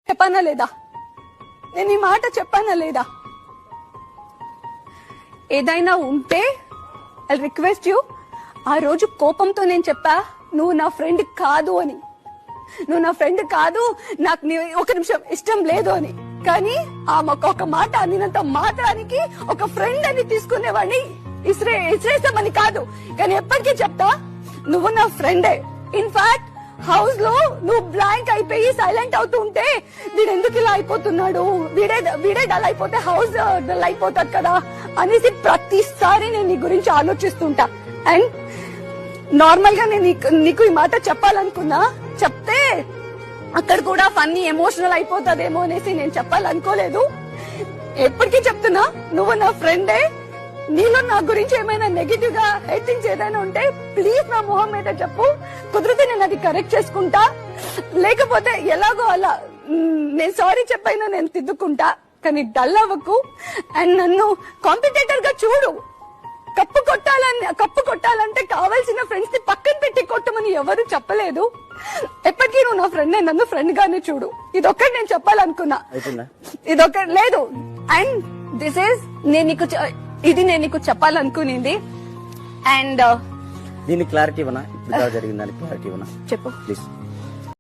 చెప్పానా లేదా? నేను ఈ మాట చెప్పానా లేదా? ఏదైనా ఉంటే ఐ రిక్వెస్ట్ యూ. ఆ రోజు కోపంతో నేను చెప్పా నువ్వు నా ఫ్రెండ్ కాదు అని. నువ్వు నా ఫ్రెండ్ కాదు, నాకు నీ ఒక నిమిషం ఇష్టం లేదు అని. కానీ ఆ ఒక మాట అన్నినంత మాత్రానికి ఒక ఫ్రెండ్ అని తీసుకునేవాడిని ఇస్రేసామని కాదు. కానీ ఎప్పటికీ చెప్తా నువ్వు నా ఫ్రెండే. ఇన్ఫాక్ట్ హౌస్ లో నువ్వు బ్లాంక్ అయిపోయి సైలెంట్ అవుతూ ఉంటే వీడు ఎందుకు ఇలా అయిపోతున్నాడు, వీడే డల్ అయిపోతే హౌస్ డల్ అయిపోతాడు కదా అనేసి ప్రతిసారి నేను నీ గురించి ఆలోచిస్తుంటా. అండ్ నార్మల్ గా నేను నీకు ఈ మాట చెప్పాలనుకున్నా, చెప్తే అక్కడ కూడా ఫన్నీ ఎమోషనల్ అయిపోతాదేమో అనేసి నేను చెప్పాలనుకోలేదు. ఎప్పటికీ చెప్తున్నా నువ్వు నా ఫ్రెండే. నీలో నా గురించి ఏమైనా నెగిటివ్ గా హెయిటింగ్స్ ఏదైనా ఉంటే ప్లీజ్ నా మొహం మీద చెప్పు. కుదిరితే నేను అది కరెక్ట్ చేసుకుంటా, లేకపోతే ఎలాగో అలా నేను సారీ చెప్పైనా నేను తిద్దుకుంటా. కానీ డల్ అవ్వకు. అండ్ నన్ను కాంపిటేటర్ గా చూడు. కప్పు కొట్టాలంటే కావాల్సిన ఫ్రెండ్స్ ని పక్కన పెట్టి కొట్టమని ఎవరు చెప్పలేదు. ఎప్పటికీ నువ్వు నా ఫ్రెండ్, నన్ను ఫ్రెండ్ గానే చూడు. ఇదొక్కటి నేను చెప్పాలనుకున్నా. ఇదొక్కటి లేదు. అండ్ దిస్ ఈస్ నేను నీకు చెప్పాలనుకునేది. అండ్ దీనికి క్లారిటీ ఇవ్వనా? ఇప్పుడు జరిగిందని క్లారిటీ ఇవ్వనా? చెప్పు ప్లీజ్.